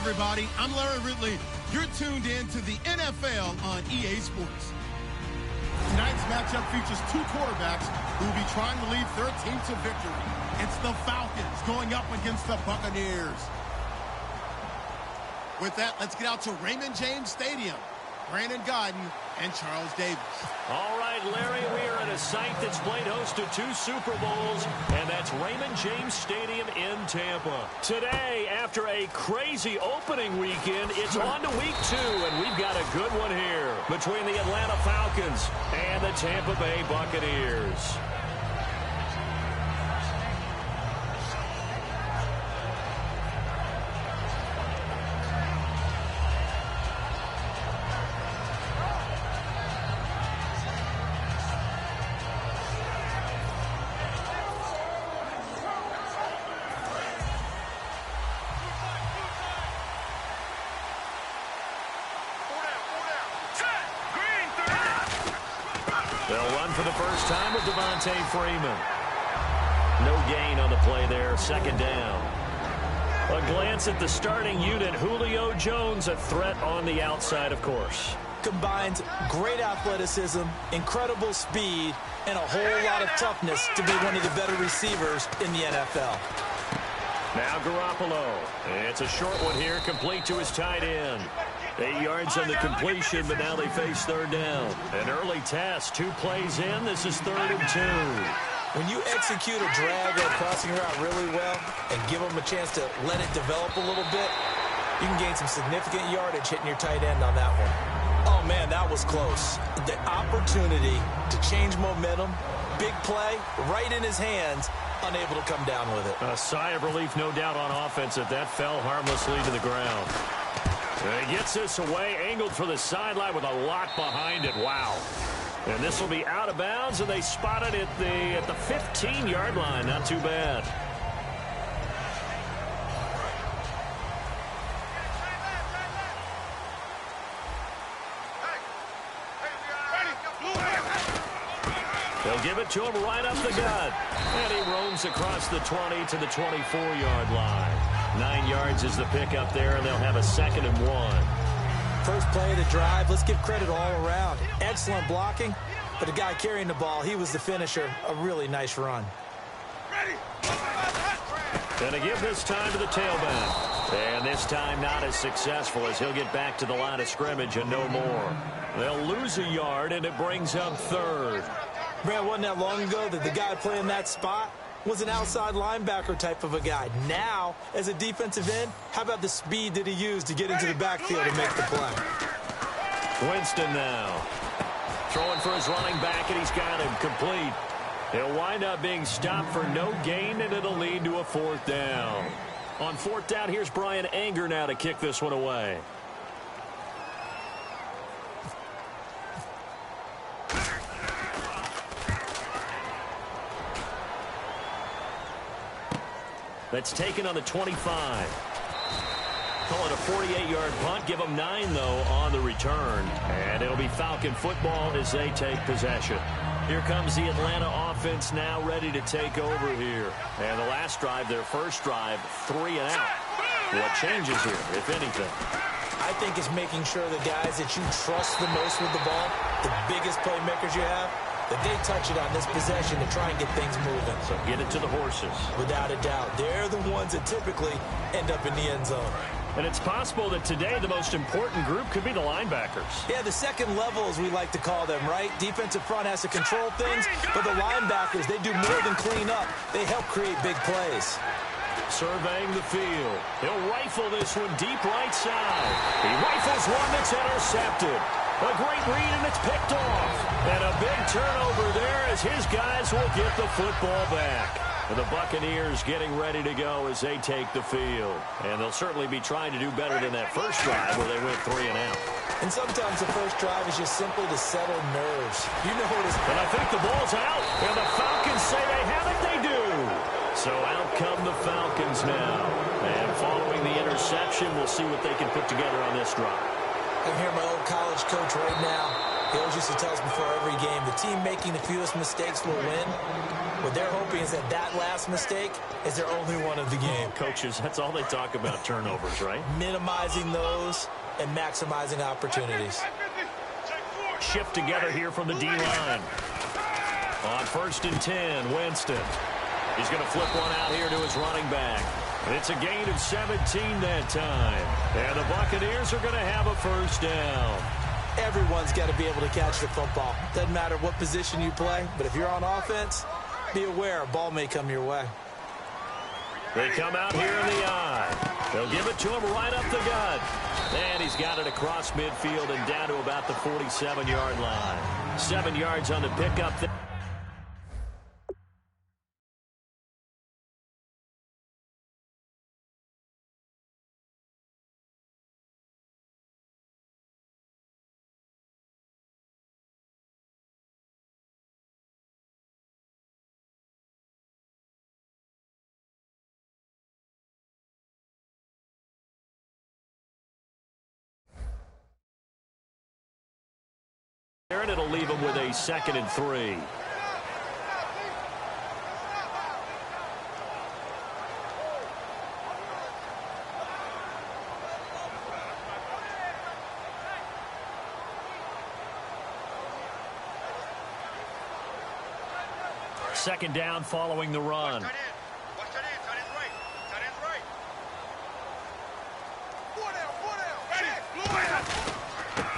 everybody. I'm Larry Ridley. You're tuned in to the NFL on EA Sports. Tonight's matchup features two quarterbacks who will be trying to lead their team to victory. It's the Falcons going up against the Buccaneers. With that, let's get out to Raymond James Stadium. Brandon Godden and Charles Davis. All right, Larry, we are at a site that's played host to 2 Super Bowls, and that's Raymond James Stadium in Tampa. Today, after a crazy opening weekend, it's on to week 2, and we've got a good one here between the Atlanta Falcons and the Tampa Bay Buccaneers. They'll run for the first time with Devontae Freeman. No gain on the play there, second down. A glance at the starting unit. Julio Jones, a threat on the outside, of course. Combines great athleticism, incredible speed, and a whole lot of toughness to be one of the better receivers in the NFL. Now Garoppolo. It's a short one here, complete to his tight end. 8 yards on the completion, but now they face third down. An early test, 2 plays in. This is 3rd and 2. When you execute a drag or a crossing route really well and give them a chance to let it develop a little bit, you can gain some significant yardage hitting your tight end on that one. Oh, man, that was close. The opportunity to change momentum, big play, right in his hands, unable to come down with it. A sigh of relief, no doubt, on offense if that fell harmlessly to the ground. He gets this away, angled for the sideline with a lot behind it. Wow. And this will be out of bounds, and they spot it at the 15-yard line. Not too bad. They'll give it to him right up the gut. And he roams across the 20 to the 24-yard line. 9 yards is the pickup there, and they'll have a 2nd and 1. First play of the drive, let's give credit all around. Excellent blocking, but the guy carrying the ball, he was the finisher. A really nice run. Gonna give this time to the tailback. And this time not as successful as he'll get back to the line of scrimmage and no more. They'll lose a yard, and it brings up 3rd. Brad, wasn't that long ago that the guy playing that spot was an outside linebacker type of a guy. Now, as a defensive end, how about the speed that he used to get into the backfield and make the play? Winston now. Throwing for his running back, and he's got him complete. He'll wind up being stopped for no gain, and it'll lead to a 4th down. On 4th down, here's Brian Anger now to kick this one away. That's taken on the 25. Call it a 48-yard punt. Give them 9, though, on the return. And it'll be Falcon football as they take possession. Here comes the Atlanta offense now ready to take over here. And the last drive, their first drive, 3 and out. What changes here, if anything? I think it's making sure the guys that you trust the most with the ball, the biggest playmakers you have, that they touch it on this possession to try and get things moving. So get it to the horses. Without a doubt. They're the ones that typically end up in the end zone. And it's possible that today the most important group could be the linebackers. Yeah, the second level, as we like to call them, right? Defensive front has to control things, but the linebackers, they do more than clean up. They help create big plays. Surveying the field. He'll rifle this one deep right side. He rifles one that's intercepted. A great read, and it's picked off. And a big turnover there as his guys will get the football back. And the Buccaneers getting ready to go as they take the field. And they'll certainly be trying to do better than that first drive where they went 3 and out. And sometimes the first drive is just simply to settle nerves. You know what it is. And I think the ball's out. And the Falcons say they have it. They do. So out come the Falcons now. And following the interception, we'll see what they can put together on this drive. I hear my old college coach right now. He always used to tell us before every game, the team making the fewest mistakes will win. What they're hoping is that that last mistake is their only one of the game. Coaches, that's all they talk about, turnovers, right? Minimizing those and maximizing opportunities. Shift together here from the D-line. On 1st and 10, Winston. He's going to flip one out here to his running back. And it's a gain of 17 that time. And the Buccaneers are going to have a first down. Everyone's got to be able to catch the football. Doesn't matter what position you play, but if you're on offense, be aware a ball may come your way. They come out here in the eye. They'll give it to him right up the gut. And he's got it across midfield and down to about the 47-yard line. 7 yards on the pickup. And it'll leave him with a 2nd and 3. Second down following the run.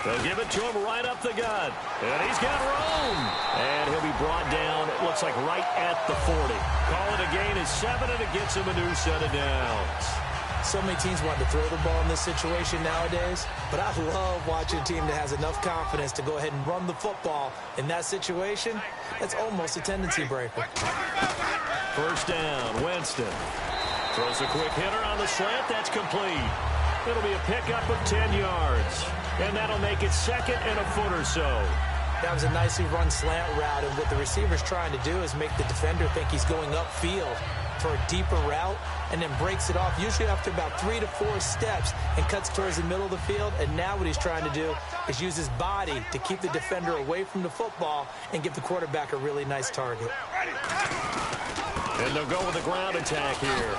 They'll give it to him right up the gut. And he's got room. And he'll be brought down, it looks like, right at the 40. Call it a gain of 7, and it gets him a new set of downs. So many teams want to throw the ball in this situation nowadays, but I love watching a team that has enough confidence to go ahead and run the football in that situation. That's almost a tendency breaker. First down, Winston. Throws a quick hitter on the slant. That's complete. It'll be a pickup of 10 yards. And that'll make it 2nd and a foot or so. That was a nicely run slant route, and what the receiver's trying to do is make the defender think he's going upfield for a deeper route, and then breaks it off, usually after about 3 to 4 steps, and cuts towards the middle of the field. And now what he's trying to do is use his body to keep the defender away from the football and give the quarterback a really nice target. And they'll go with a ground attack here.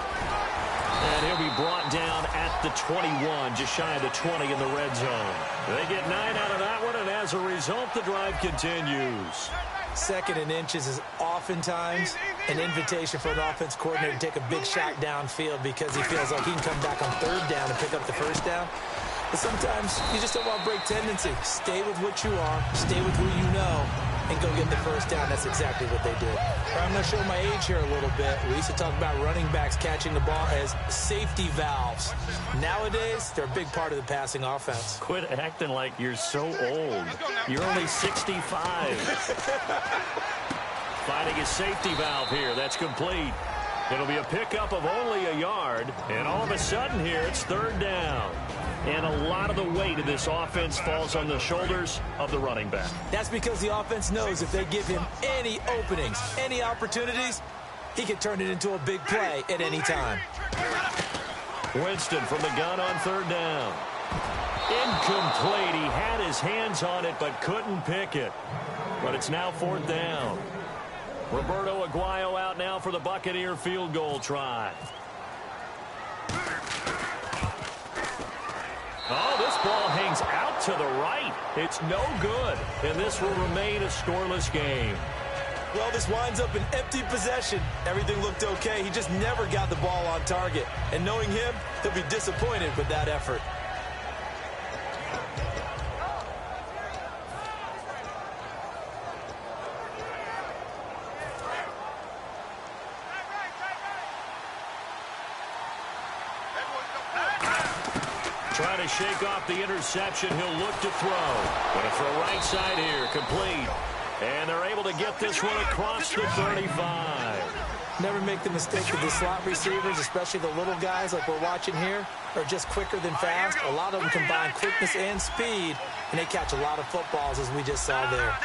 And he'll be brought down at the 21, just shy of the 20 in the red zone. They get 9 out of that one, and as a result, the drive continues. 2nd and inches is oftentimes an invitation for an offense coordinator to take a big shot downfield because he feels like he can come back on 3rd down and pick up the first down. But sometimes you just don't want to break tendency. Stay with what you are, stay with who you know, and go get the first down. That's exactly what they did. I'm going to show my age here a little bit. We used to talk about running backs catching the ball as safety valves. Nowadays, they're a big part of the passing offense. Quit acting like you're so old. You're only 65. Finding a safety valve here. That's complete. It'll be a pickup of only a yard. And all of a sudden here, it's 3rd down. And a lot of the weight of this offense falls on the shoulders of the running back. That's because the offense knows if they give him any openings, any opportunities, he can turn it into a big play at any time. Winston from the gun on 3rd down. Incomplete. He had his hands on it but couldn't pick it. But it's now 4th down. Roberto Aguayo out now for the Buccaneer field goal try. Oh, this ball hangs out to the right. It's no good, and this will remain a scoreless game. Well, this winds up an empty possession. Everything looked okay. He just never got the ball on target. And knowing him, he'll be disappointed with that effort. Trying to shake off the interception. He'll look to throw. Going to throw right side here. Complete. And they're able to get this one across the 35. Never make the mistake that the slot receivers, especially the little guys like we're watching here, are just quicker than fast. A lot of them combine quickness and speed, and they catch a lot of footballs, as we just saw there.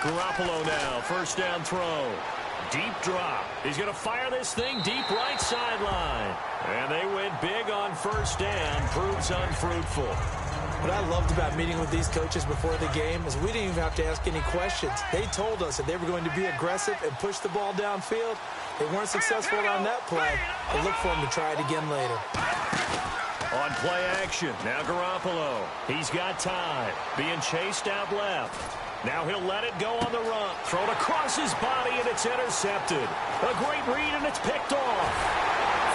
Garoppolo now. First down throw. deep drop. He's going to fire this thing deep right sideline. And they went big on first down. Proves unfruitful. What I loved about meeting with these coaches before the game is we didn't even have to ask any questions. They told us that they were going to be aggressive and push the ball downfield. They weren't successful on that play. They look for them to try it again later. On play action, now Garoppolo. He's got time. Being chased out left. Now he'll let it go on the run. Thrown across his body, and it's intercepted. A great read, and it's picked off.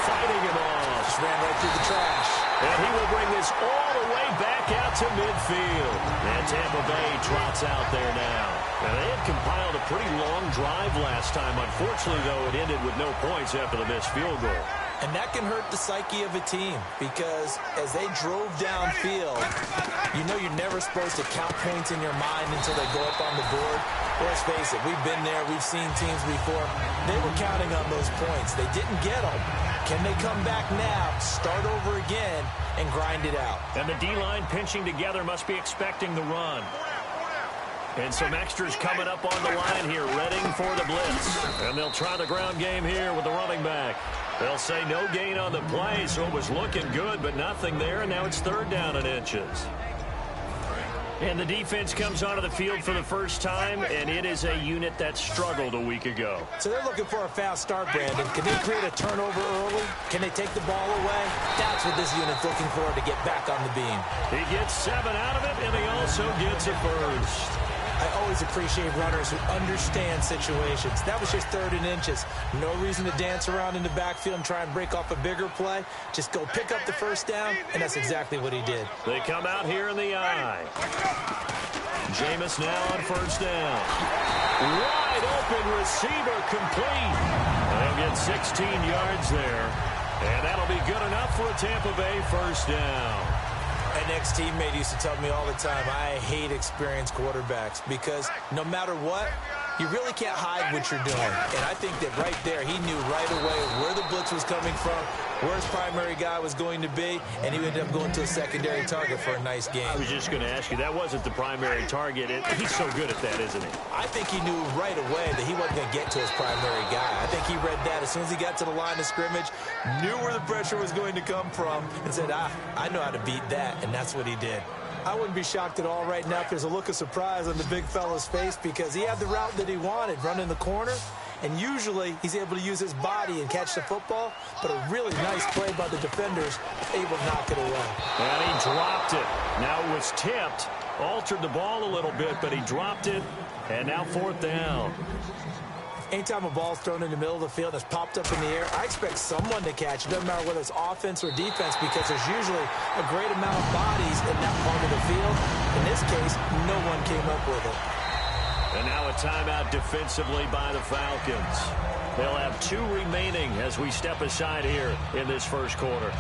Fighting him off. Just ran right through the trash. And he will bring this all the way back out to midfield. And Tampa Bay trots out there now. And they had compiled a pretty long drive last time. Unfortunately, though, it ended with no points after the missed field goal. And that can hurt the psyche of a team because as they drove downfield, you know you're never supposed to count points in your mind until they go up on the board. Let's face it, we've been there. We've seen teams before. They were counting on those points. They didn't get them. Can they come back now, start over again, and grind it out? And the D-line pinching together must be expecting the run. And some extras coming up on the line here, readying for the blitz. And they'll try the ground game here with the running back. They'll say no gain on the play, so it was looking good, but nothing there, and now it's third down and inches. And the defense comes onto the field for the first time, and it is a unit that struggled a week ago. So they're looking for a fast start, Brandon. Can they create a turnover early? Can they take the ball away? That's what this unit's looking for to get back on the beam. He gets 7 out of it, and he also gets a first. I always appreciate runners who understand situations. That was just third and inches. No reason to dance around in the backfield and try and break off a bigger play. Just go pick up the first down, and that's exactly what he did. They come out here in the eye. Jameis now on first down. Wide open receiver complete. They'll get 16 yards there. And that'll be good enough for a Tampa Bay first down. An ex-teammate used to tell me all the time, I hate experienced quarterbacks because no matter what, you really can't hide what you're doing. And I think that right there, he knew right away where the blitz was coming from, where his primary guy was going to be, and he ended up going to a secondary target for a nice game. I was just going to ask you, that wasn't the primary target. He's so good at that, isn't he? I think he knew right away that he wasn't going to get to his primary guy. I think he read that as soon as he got to the line of scrimmage, knew where the pressure was going to come from, and said, I know how to beat that, and that's what he did. I wouldn't be shocked at all right now if there's a look of surprise on the big fella's face because he had the route that he wanted, running the corner, and usually he's able to use his body and catch the football, but a really nice play by the defenders, able to knock it away. And he dropped it. Now it was tipped, altered the ball a little bit, but he dropped it, and now fourth down. Anytime a ball's thrown in the middle of the field that's popped up in the air, I expect someone to catch. It doesn't matter whether it's offense or defense because there's usually a great amount of bodies in that part of the field. In this case, no one came up with it. And now a timeout defensively by the Falcons. They'll have 2 remaining as we step aside here in this first quarter.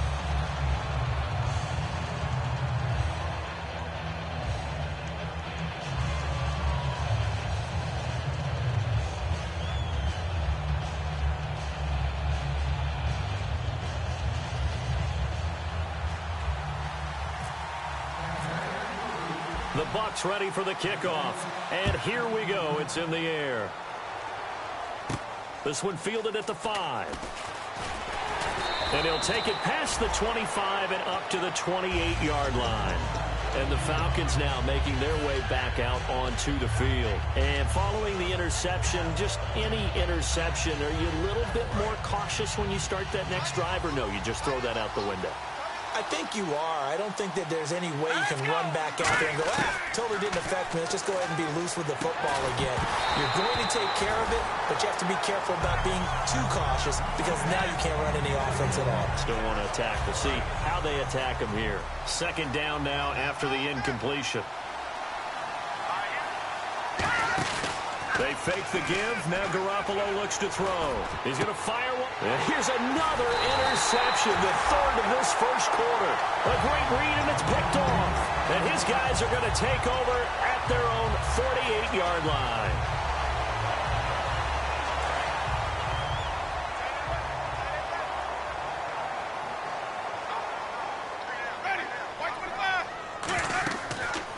The Bucs ready for the kickoff. And here we go. It's in the air. This one fielded at the 5. And he'll take it past the 25 and up to the 28-yard line. And the Falcons now making their way back out onto the field. And following the interception, just any interception, are you a little bit more cautious when you start that next drive, or no, you just throw that out the window? I think you are. I don't think that there's any way you can run back out there and go, totally didn't affect me. Let's just go ahead and be loose with the football again. You're going to take care of it, but you have to be careful about being too cautious because now you can't run any offense at all. Still want to attack. We'll see how they attack him here. Second down now after the incompletion. They fake the give. Now Garoppolo looks to throw. He's going to fire one. And here's another interception, the third of this first quarter. A great read, and it's picked off. And his guys are going to take over at their own 48-yard line.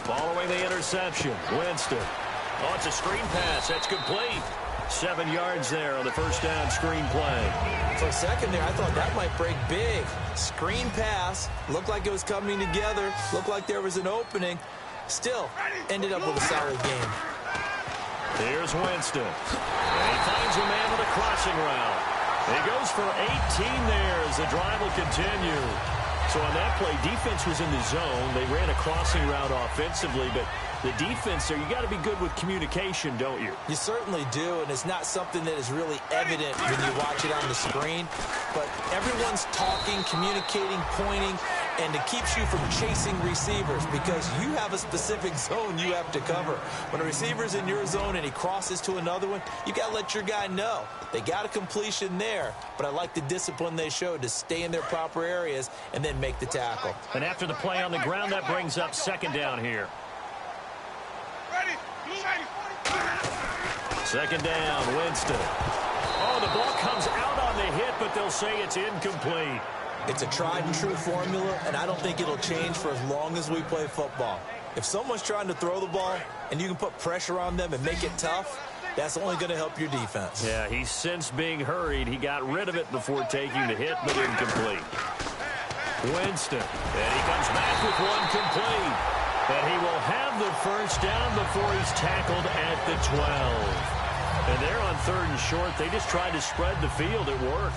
Following the interception, Winston. Oh, it's a screen pass. That's complete. 7 yards there on the first down screen play. For a second there, I thought that might break big. Screen pass. Looked like it was coming together. Looked like there was an opening. Still, ended up with a solid game. Here's Winston. And he finds a man with a crossing route. He goes for 18 there as the drive will continue. So on that play, defense was in the zone. They ran a crossing route offensively, but the defense there, you got to be good with communication, don't you? You certainly do, and it's not something that is really evident when you watch it on the screen. But everyone's talking, communicating, pointing, and it keeps you from chasing receivers because you have a specific zone you have to cover. When a receiver's in your zone and he crosses to another one, you got to let your guy know. They got a completion there, but I like the discipline they showed to stay in their proper areas and then make the tackle. And after the play on the ground, that brings up second down here. Second down, Winston. Oh, the ball comes out on the hit, but they'll say it's incomplete. It's a tried-and-true formula, and I don't think it'll change for as long as we play football. If someone's trying to throw the ball and you can put pressure on them and make it tough, that's only going to help your defense. Yeah, he's since being hurried. He got rid of it before taking the hit, but incomplete. Winston, and he comes back with one complete. And he will have the first down before he's tackled at the 12. And they're on 3rd and short. They just tried to spread the field. It worked.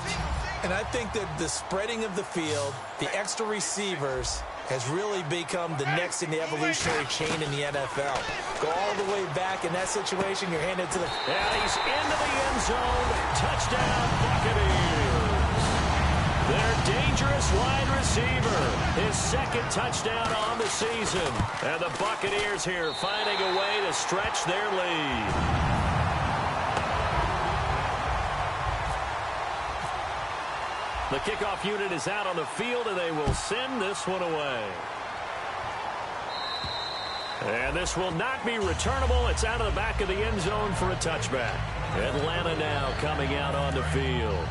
And I think that the spreading of the field, the extra receivers, has really become the next in the evolutionary chain in the NFL. Go all the way back in that situation, you're handed to the... And he's into the end zone. Touchdown, Buccaneers. Their dangerous wide receiver. His second touchdown on the season. And the Buccaneers here finding a way to stretch their lead. The kickoff unit is out on the field, and they will send this one away. And this will not be returnable. It's out of the back of the end zone for a touchback. Atlanta now coming out on the field.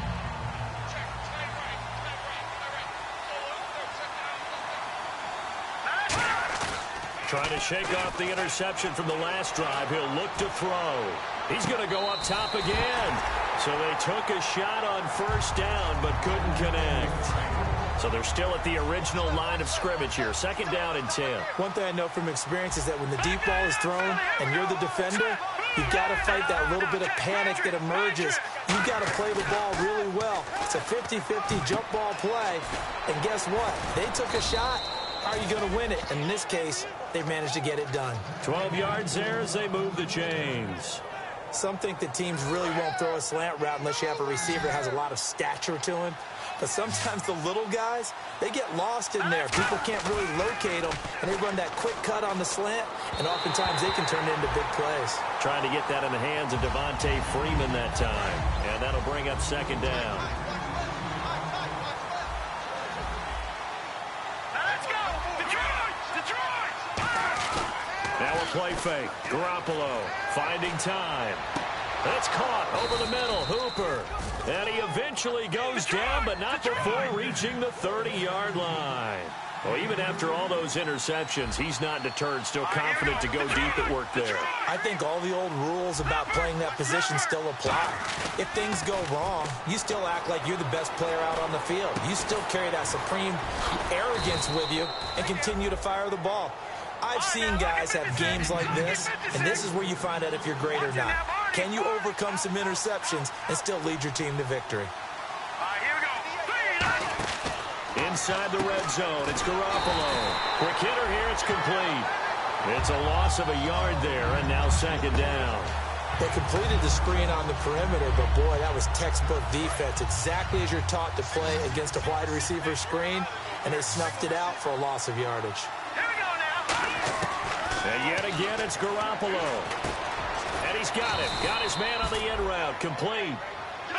Trying to shake off the interception from the last drive. He'll look to throw. He's going to go up top again. So they took a shot on first down but couldn't connect. So they're still at the original line of scrimmage here. Second down and 10. One thing I know from experience is that when the deep ball is thrown and you're the defender, you've got to fight that little bit of panic that emerges. You've got to play the ball really well. It's a 50-50 jump ball play. And guess what? They took a shot. How are you going to win it? And in this case, they managed to get it done. 12 yards there as they move the chains. Some think that teams really won't throw a slant route unless you have a receiver that has a lot of stature to him. But sometimes the little guys, they get lost in there. People can't really locate them, and they run that quick cut on the slant, and oftentimes they can turn it into big plays. Trying to get that in the hands of Devontae Freeman that time. And that'll bring up second down. Now a play fake. Garoppolo finding time. It's caught over the middle. Hooper. And he eventually goes down, but not before reaching the 30-yard line. Well, even after all those interceptions, he's not deterred, still confident to go deep at work there. I think all the old rules about playing that position still apply. If things go wrong, you still act like you're the best player out on the field. You still carry that supreme arrogance with you and continue to fire the ball. I've seen guys have games like this, and this is where you find out if you're great or not. Can you overcome some interceptions and still lead your team to victory? Inside the red zone, it's Garoppolo. Quick hitter here, it's complete. It's a loss of a yard there, and now second down. They completed the screen on the perimeter, but boy, that was textbook defense. Exactly as you're taught to play against a wide receiver screen, and they snuffed it out for a loss of yardage. And yet again, it's Garoppolo. And he's got it. Got his man on the end route. Complete.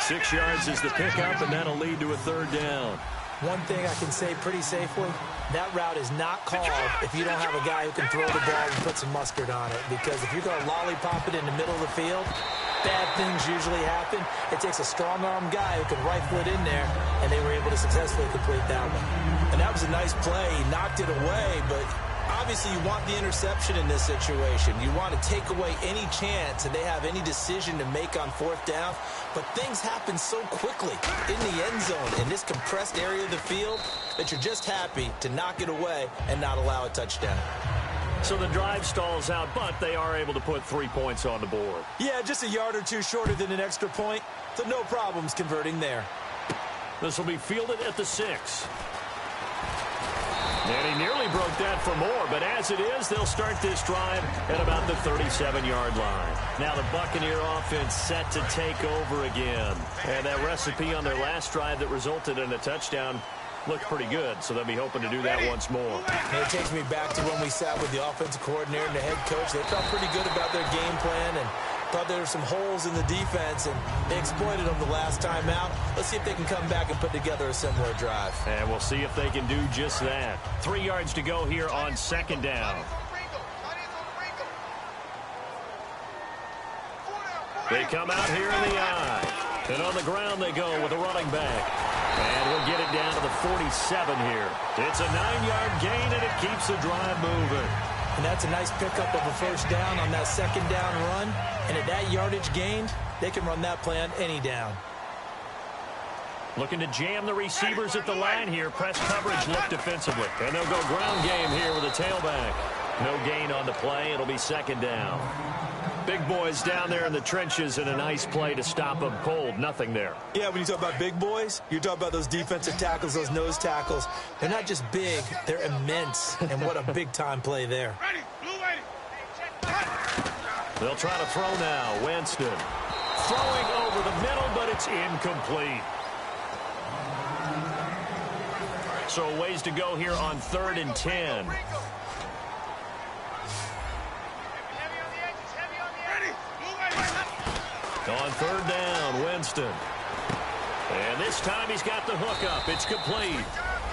6 yards is the pickup, and that'll lead to a third down. One thing I can say pretty safely, that route is not called if you don't have a guy who can throw the ball and put some mustard on it. Because if you're going to lollipop it in the middle of the field, bad things usually happen. It takes a strong-arm guy who can rifle it in there, and they were able to successfully complete that one. And that was a nice play. He knocked it away, but Obviously, you want the interception in this situation. You want to take away any chance that they have any decision to make on fourth down. But things happen so quickly in the end zone in this compressed area of the field that you're just happy to knock it away and not allow a touchdown. So the drive stalls out, but they are able to put 3 points on the board. Yeah, just a yard or two shorter than an extra point, so no problems converting there. This will be fielded at the 6. And he nearly broke that for more, but as it is, they'll start this drive at about the 37-yard line. Now the Buccaneer offense set to take over again. And that recipe on their last drive that resulted in a touchdown looked pretty good, so they'll be hoping to do that once more. And it takes me back to when we sat with the offensive coordinator and the head coach. They felt pretty good about their game plan and thought there were some holes in the defense, and they exploited them the last time out. Let's see if they can come back and put together a similar drive. And we'll see if they can do just that. 3 yards to go here on second down. They come out here in the eye. And on the ground they go with a running back. And we'll get it down to the 47 here. It's a 9-yard gain, and it keeps the drive moving. And that's a nice pickup of a first down on that second down run. And at that yardage gained, they can run that play on any down. Looking to jam the receivers at the line here. Press coverage look defensively. And they'll go ground game here with a tailback. No gain on the play. It'll be second down. Big boys down there in the trenches, and a nice play to stop them cold. Nothing there. Yeah, when you talk about big boys, you're talking about those defensive tackles, those nose tackles. They're not just big, they're immense. And what a big-time play there. They'll try to throw now. Winston throwing over the middle, but it's incomplete. So a ways to go here on 3rd and 10. On 3rd down, Winston. And this time he's got the hook up. It's complete.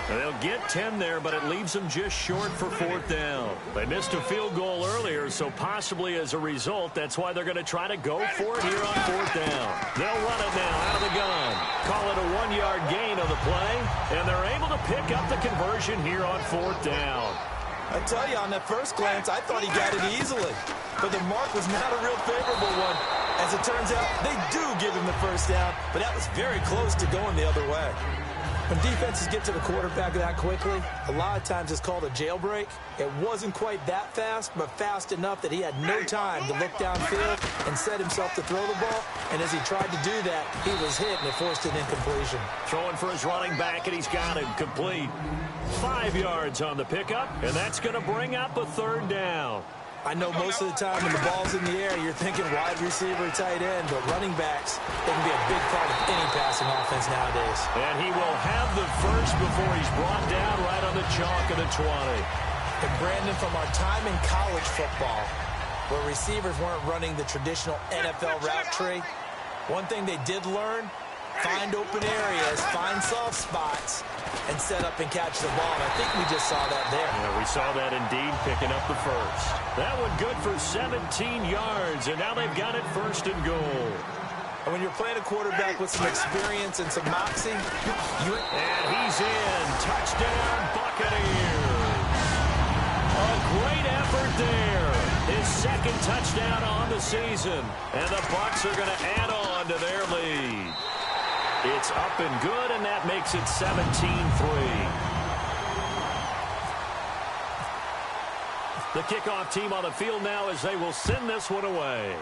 They'll get 10 there, but it leaves them just short for 4th down. They missed a field goal earlier, so possibly as a result, that's why they're going to try to go for it here on 4th down. They'll run it now out of the gun. Call it a 1-yard gain on the play, and they're able to pick up the conversion here on 4th down. I tell you, on that first glance, I thought he got it easily. But the mark was not a real favorable one. As it turns out, they do give him the first down, but that was very close to going the other way. When defenses get to the quarterback that quickly, a lot of times it's called a jailbreak. It wasn't quite that fast, but fast enough that he had no time to look downfield and set himself to throw the ball. And as he tried to do that, he was hit, and it forced an incompletion. Throwing for his running back, and he's got it complete. 5 yards on the pickup, and that's going to bring up a 3rd down. I know most of the time when the ball's in the air, you're thinking wide receiver, tight end, but running backs, they can be a big part of any passing offense nowadays. And he will have the first before he's brought down right on the chalk of the 20. And Brandon, from our time in college football, where receivers weren't running the traditional NFL route tree, one thing they did learn, find open areas, find soft spots, and set up and catch the ball. And I think we just saw that there. Yeah, we saw that indeed, picking up the first. That one good for 17 yards, and now they've got it 1st and goal. And when you're playing a quarterback with some experience and some moxie, and he's in. Touchdown, Buccaneers. A great effort there. His 2nd touchdown on the season. And the Bucs are going to add on to their lead. It's up and good, and that makes it 17-3. The kickoff team on the field now as they will send this one away.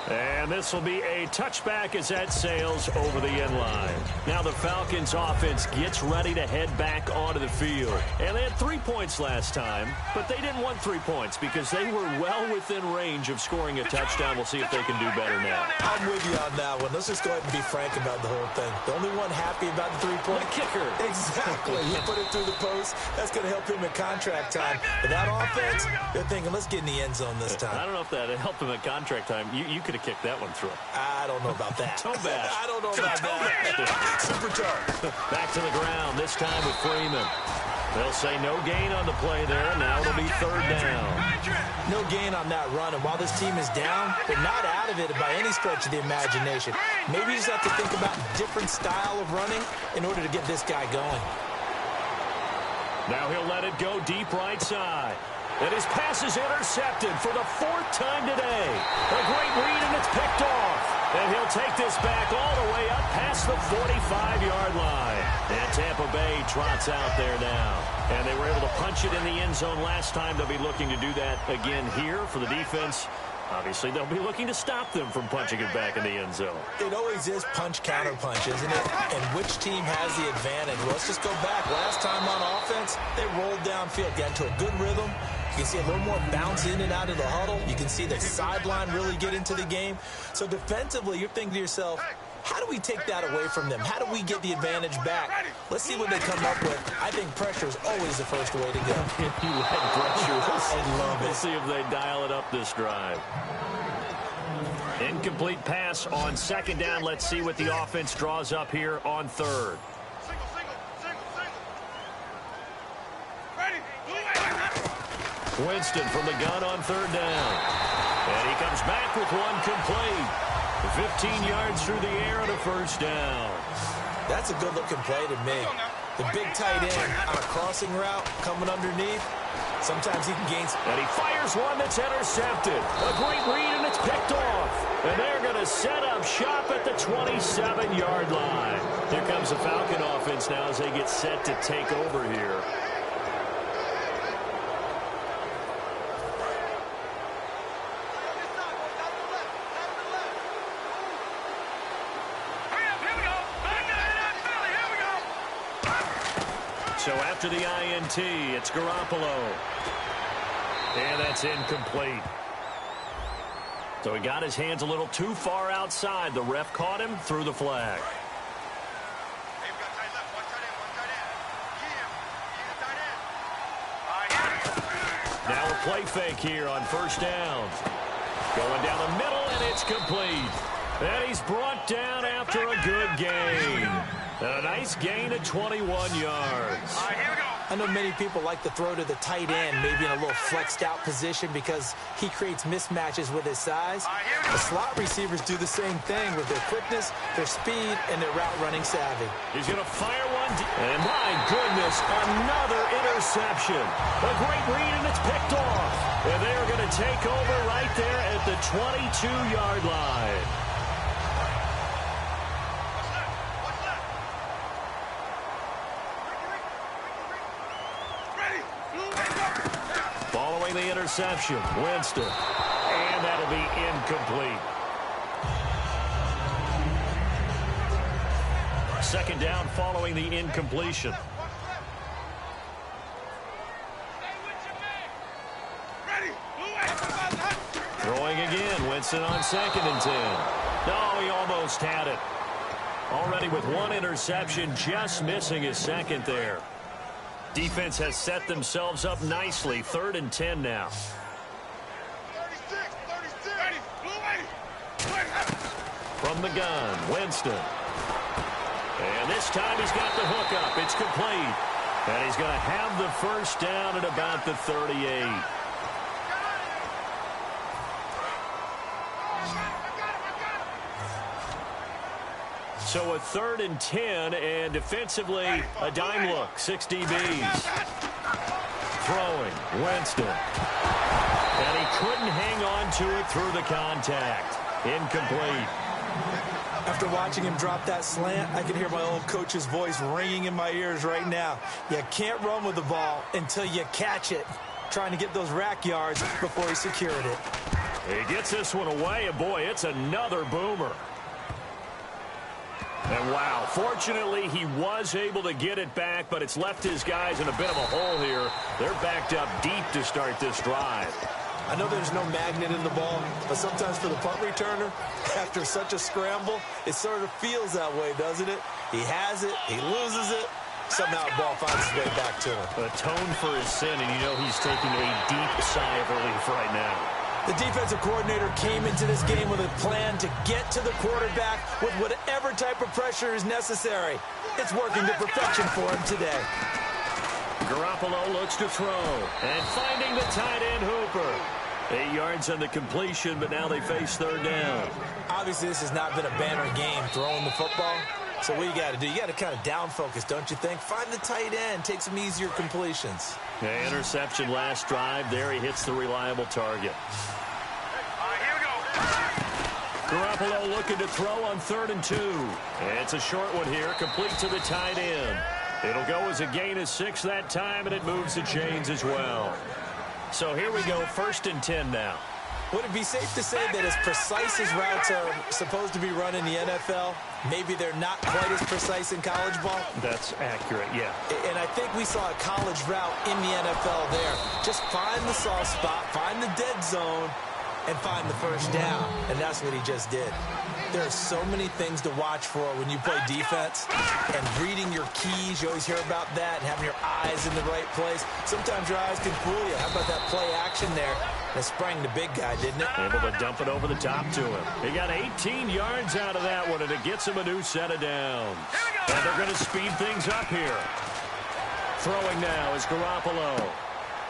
And this will be a touchback as that sails over the end line. Now the Falcons offense gets ready to head back onto the field. And they had 3 points last time, but they didn't want 3 points because they were well within range of scoring a touchdown. We'll see if they can do better now. I'm with you on that one. Let's just go ahead and be frank about the whole thing. The only one happy about the 3-point kicker. Exactly. You put it through the post. That's going to help him in contract time. But that offense, they're thinking, let's get in the end zone this time. I don't know if that helped him at contract time. You could have kicked that one through. I don't know about that. Toe bash. I don't know about that. Super toe. Back to the ground, this time with Freeman. They'll say no gain on the play there. Now it'll be 3rd down. No gain on that run. And while this team is down, they're not out of it by any stretch of the imagination. Maybe you just have to think about a different style of running in order to get this guy going. Now he'll let it go deep right side. And his pass is intercepted for the 4th time today. A great read, and it's picked off. And he'll take this back all the way up past the 45-yard line. And Tampa Bay trots out there now. And they were able to punch it in the end zone last time. They'll be looking to do that again here for the defense. Obviously, they'll be looking to stop them from punching it back in the end zone. It always is punch-counter-punch, isn't it? And which team has the advantage? Well, let's just go back. Last time on offense, they rolled downfield, got into a good rhythm. You can see a little more bounce in and out of the huddle. You can see the sideline really get into the game. So defensively, you're thinking to yourself, how do we take that away from them? How do we get the advantage back? Let's see what they come up with. I think pressure is always the first way to go. You like pressure. I love it. We'll see if they dial it up this drive. Incomplete pass on 2nd down. Let's see what the offense draws up here on 3rd. Winston from the gun on 3rd down. And he comes back with one complete. 15 yards through the air and a 1st down. That's a good-looking play to me. The big tight end on a crossing route coming underneath. Sometimes he can gain. And he fires one that's intercepted. A great read, and it's picked off. And they're going to set up shop at the 27-yard line. Here comes the Falcon offense now as they get set to take over here. So after the INT, it's Garoppolo. And that's incomplete. So he got his hands a little too far outside. The ref caught him, threw the flag. Now a play fake here on 1st down. Going down the middle, and it's complete. And he's brought down after a good gain. A nice gain of 21 yards. I know many people like to throw to the tight end, maybe in a little flexed out position because he creates mismatches with his size. The slot receivers do the same thing with their quickness, their speed, and their route running savvy. He's going to fire one. And my goodness, another interception. A great read, and it's picked off. And they are going to take over right there at the 22-yard line. Following the interception, Winston. And that'll be incomplete. 2nd down following the incompletion. Throwing again, Winston on 2nd and 10. No, he almost had it. Already with one interception, just missing his 2nd there. Defense has set themselves up nicely. 3rd and 10 now. From the gun, Winston. And this time he's got the hook up. It's complete. And he's going to have the 1st down at about the 38. So a 3rd and 10, and defensively, a dime look. 6 DBs. Throwing, Winston. And he couldn't hang on to it through the contact. Incomplete. After watching him drop that slant, I can hear my old coach's voice ringing in my ears right now. You can't run with the ball until you catch it. Trying to get those rack yards before he secured it. He gets this one away, and boy, it's another boomer. And wow, fortunately, he was able to get it back, but it's left his guys in a bit of a hole here. They're backed up deep to start this drive. I know there's no magnet in the ball, but sometimes for the punt returner, after such a scramble, it sort of feels that way, doesn't it? He has it, he loses it, somehow the ball finds its way back to him. Atone for his sin, and you know he's taking a deep sigh of relief right now. The defensive coordinator came into this game with a plan to get to the quarterback with whatever type of pressure is necessary. It's working to perfection for him today. Garoppolo looks to throw, and finding the tight end Hooper. 8 yards on the completion, but now they face 3rd down. Obviously, this has not been a banner game throwing the football, So what you got to do, you got to kind of down focus, don't you think? Find the tight end, take some easier completions. The interception last drive. There he hits the reliable target. Here we go. Garoppolo looking to throw on 3rd and 2. It's a short one here, complete to the tight end. It'll go as a gain of 6 that time, and it moves the chains as well. So here we go, 1st and 10 now. Would it be safe to say that as precise as routes are supposed to be run in the NFL, maybe they're not quite as precise in college ball? That's accurate, yeah. And I think we saw a college route in the NFL there. Just find the soft spot, find the dead zone, and find the first down. And that's what he just did. There are so many things to watch for when you play defense. And reading your keys, you always hear about that, and having your eyes in the right place. Sometimes your eyes can fool you. How about that play action there? That sprang the big guy, didn't it? Able to dump it over the top to him. He got 18 yards out of that one, and it gets him a new set of downs. And they're going to speed things up here. Throwing now is Garoppolo.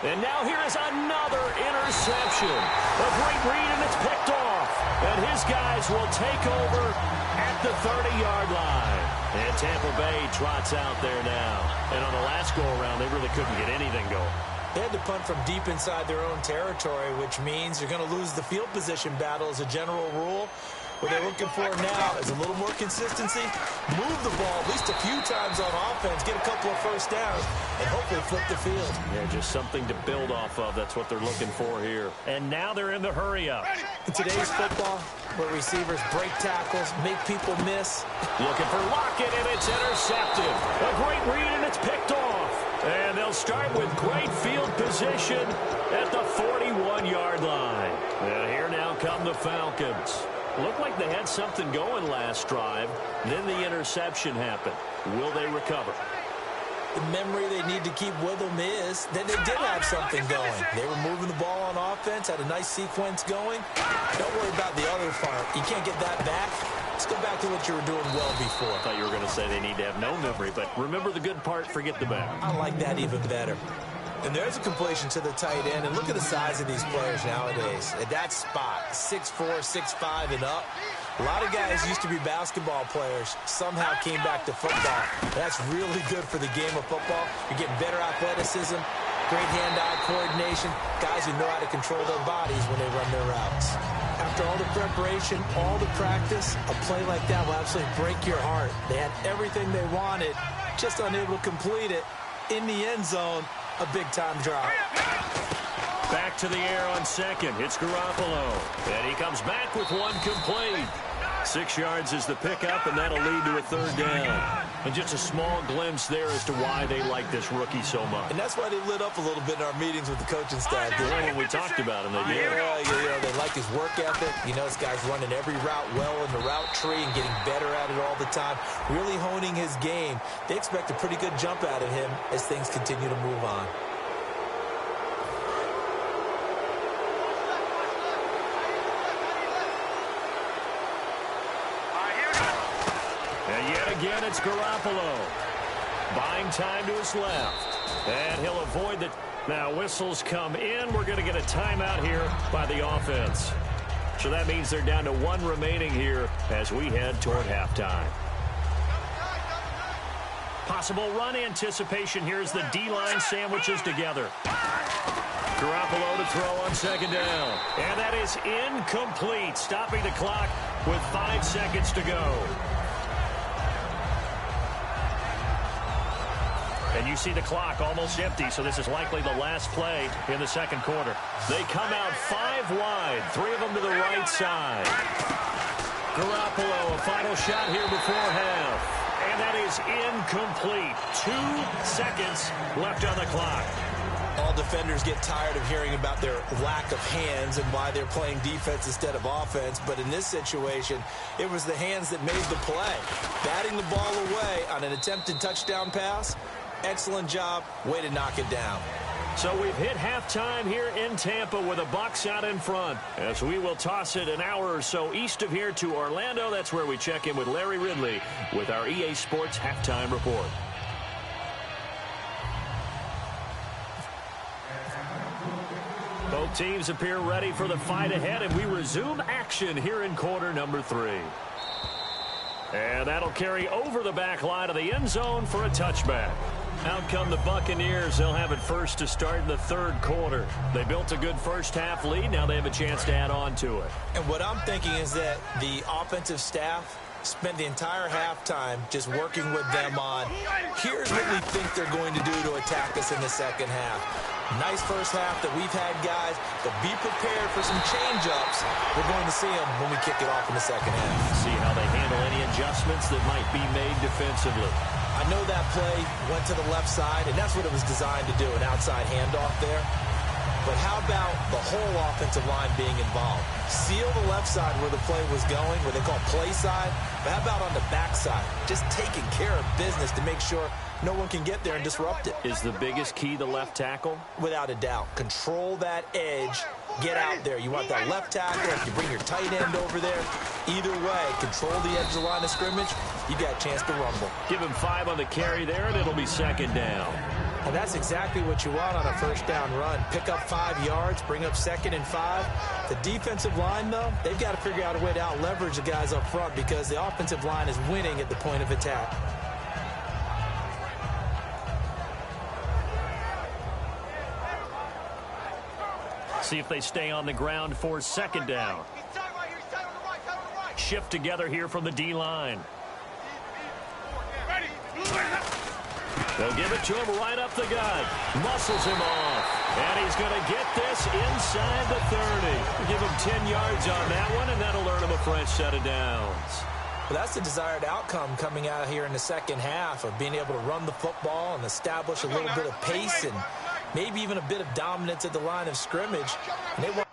And now here is another interception. A great read, and it's picked off. And his guys will take over at the 30-yard line. And Tampa Bay trots out there now. And on the last go-around, they really couldn't get anything going. They had to punt from deep inside their own territory, which means you're going to lose the field position battle as a general rule. What they're looking for now is a little more consistency, move the ball at least a few times on offense, get a couple of first downs, and hopefully flip the field. Yeah, just something to build off of. That's what they're looking for here. And now they're in the hurry-up. In today's football, where receivers break tackles, make people miss. Looking for Lockett, and it's intercepted. A great read, and it's picked off. And they'll start with great field position at the 41-yard line. And here now come the Falcons. Looked like they had something going last drive. Then the interception happened. Will they recover? The memory they need to keep with them is that they did have something going. They were moving the ball on offense, had a nice sequence going. Don't worry about the other part. You can't get that back. Let's go back to what you were doing well before. I thought you were going to say they need to have no memory, but remember the good part, forget the bad. I like that even better. And there's a completion to the tight end. And look at the size of these players nowadays. At that spot, 6'4", 6'5", and up. A lot of guys used to be basketball players, somehow came back to football. That's really good for the game of football. You're getting better athleticism, great hand-eye coordination, guys who know how to control their bodies when they run their routes. After all the preparation, all the practice, a play like that will absolutely break your heart. They had everything they wanted, just unable to complete it. In the end zone, a big-time drop. Back to the air on second. It's Garoppolo. And he comes back with one complete. 6 yards is the pickup, and that'll lead to a third down. And just a small glimpse there as to why they like this rookie so much. And that's why they lit up a little bit in our meetings with the coaching staff. Well, when we talked about him, they did. They like his work ethic. You know, this guy's running every route well in the route tree and getting better at it all the time, really honing his game. They expect a pretty good jump out of him as things continue to move on. Again, it's Garoppolo. Buying time to his left. And he'll avoid the... Now, whistles come in. We're going to get a timeout here by the offense. So that means they're down to one remaining here as we head toward halftime. Possible run anticipation here as the D-line sandwiches together. Garoppolo to throw on second down. And that is incomplete, stopping the clock with 5 seconds to go. And you see the clock almost empty, so this is likely the last play in the second quarter. They come out 5 wide, 3 of them to the right side. Garoppolo, a final shot here before half. And that is incomplete. 2 seconds left on the clock. All defenders get tired of hearing about their lack of hands and why they're playing defense instead of offense. But in this situation, it was the hands that made the play. Batting the ball away on an attempted touchdown pass. Excellent job. Way to knock it down. So we've hit halftime here in Tampa with the Bucs out in front. As we will toss it an hour or so east of here to Orlando. That's where we check in with Larry Ridley with our EA Sports Halftime Report. Both teams appear ready for the fight ahead, and we resume action here in quarter number 3. And that'll carry over the back line of the end zone for a touchback. Out come the Buccaneers. They'll have it first to start in the third quarter. They built a good first-half lead. Now they have a chance to add on to it. And what I'm thinking is that the offensive staff spent the entire halftime just working with them on, here's what we think they're going to do to attack us in the second half. Nice first half that we've had, guys, but be prepared for some change-ups. We're going to see them when we kick it off in the second half. See how they handle any adjustments that might be made defensively. I know that play went to the left side, and that's what it was designed to do, an outside handoff there. But how about the whole offensive line being involved? Seal the left side where the play was going, what they call play side. But how about on the back side? Just taking care of business to make sure no one can get there and disrupt it. Is the biggest key the left tackle? Without a doubt. Control that edge. Get out there. You want that left tackle. If you bring your tight end over there, either way, control the edge of the line of scrimmage, you got a chance to rumble. Give him 5 on the carry there, and it'll be second down. And that's exactly what you want on a first down run. Pick up 5 yards, bring up 2nd and 5. The defensive line, though, they've got to figure out a way to out-leverage the guys up front because the offensive line is winning at the point of attack. See if they stay on the ground for second down. Shift together here from the D-line. They'll give it to him right up the gut. Muscles him off. And he's going to get this inside the 30. Give him 10 yards on that one, and that'll earn him a fresh set of downs. Well, that's the desired outcome coming out here in the second half of being able to run the football and establish a little bit of pace and maybe even a bit of dominance at the line of scrimmage. And they want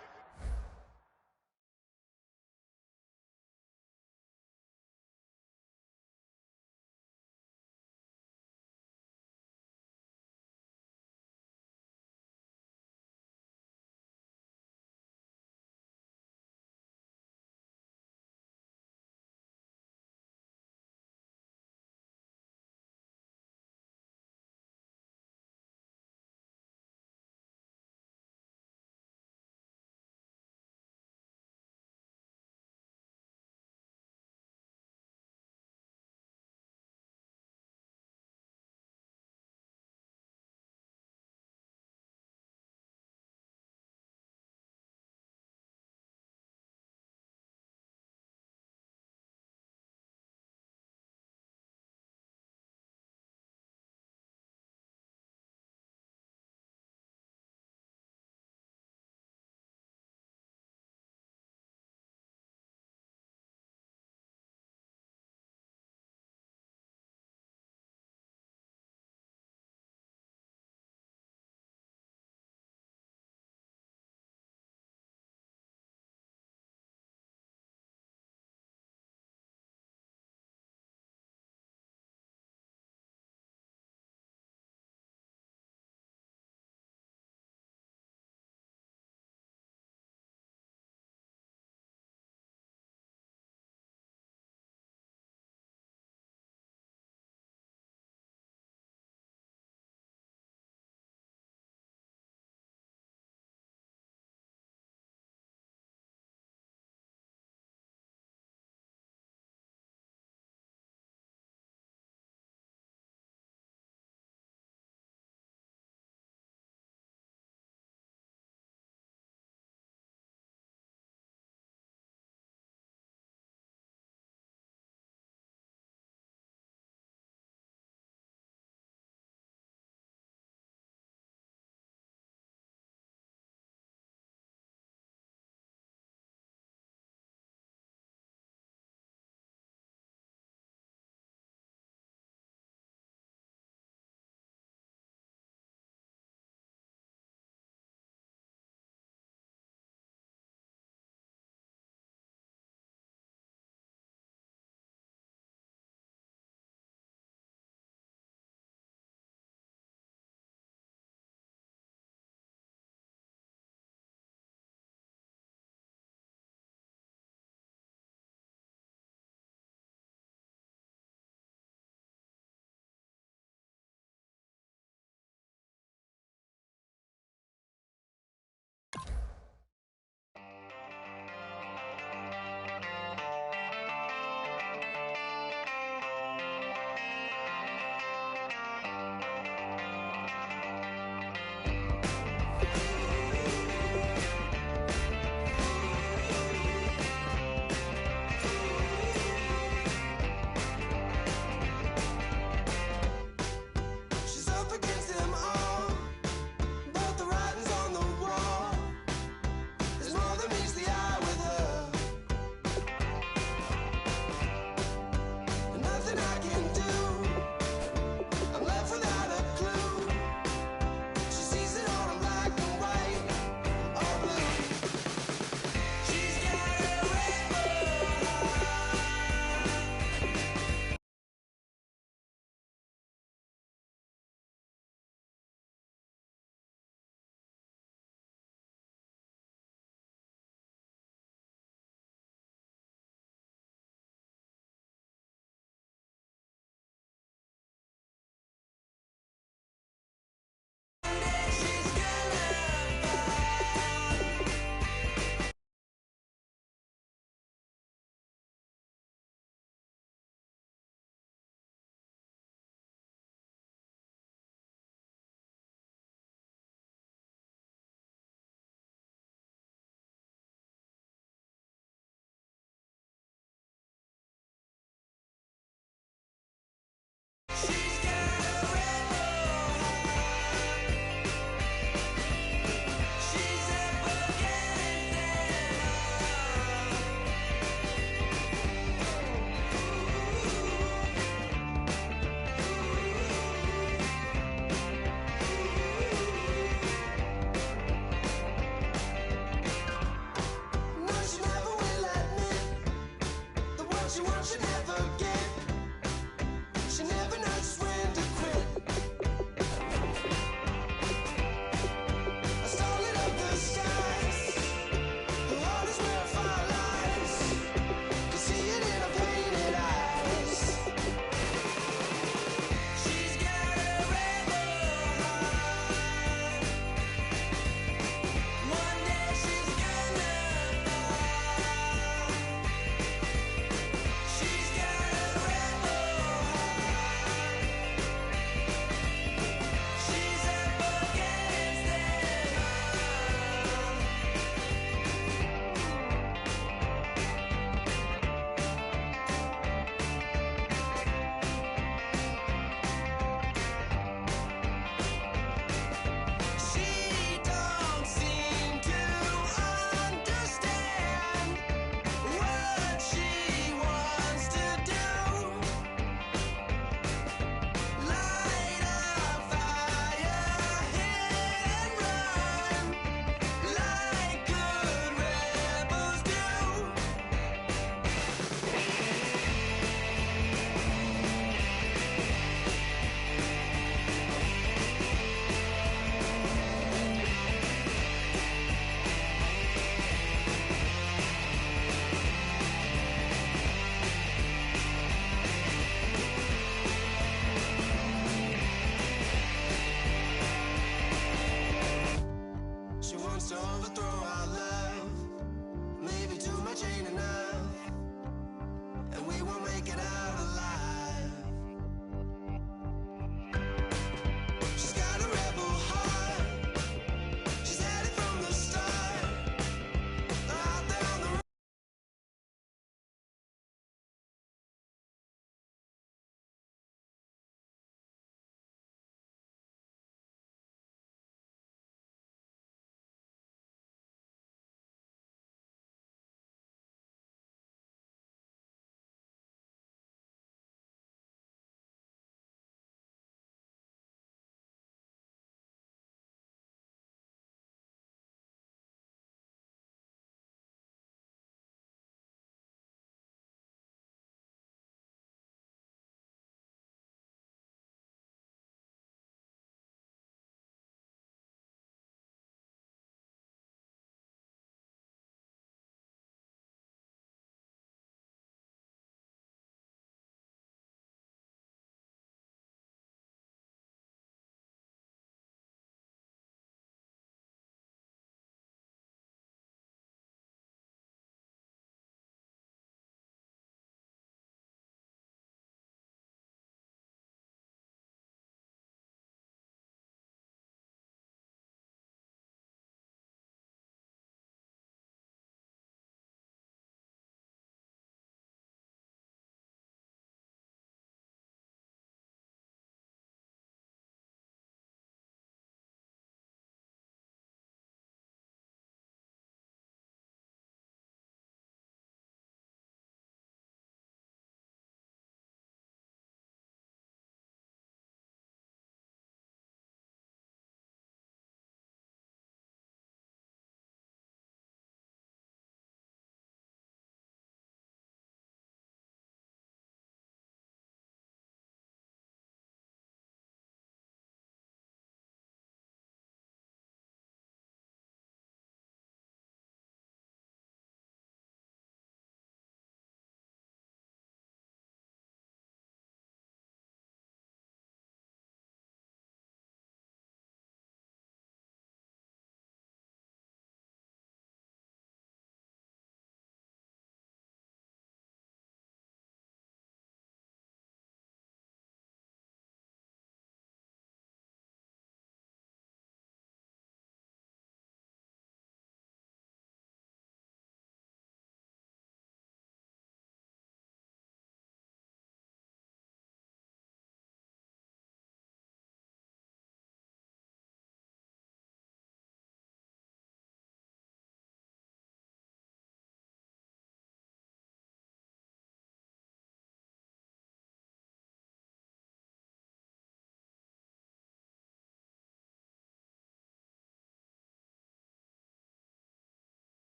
She wants to overthrow our love. Maybe too much ain't enough, and we won't make it out alive.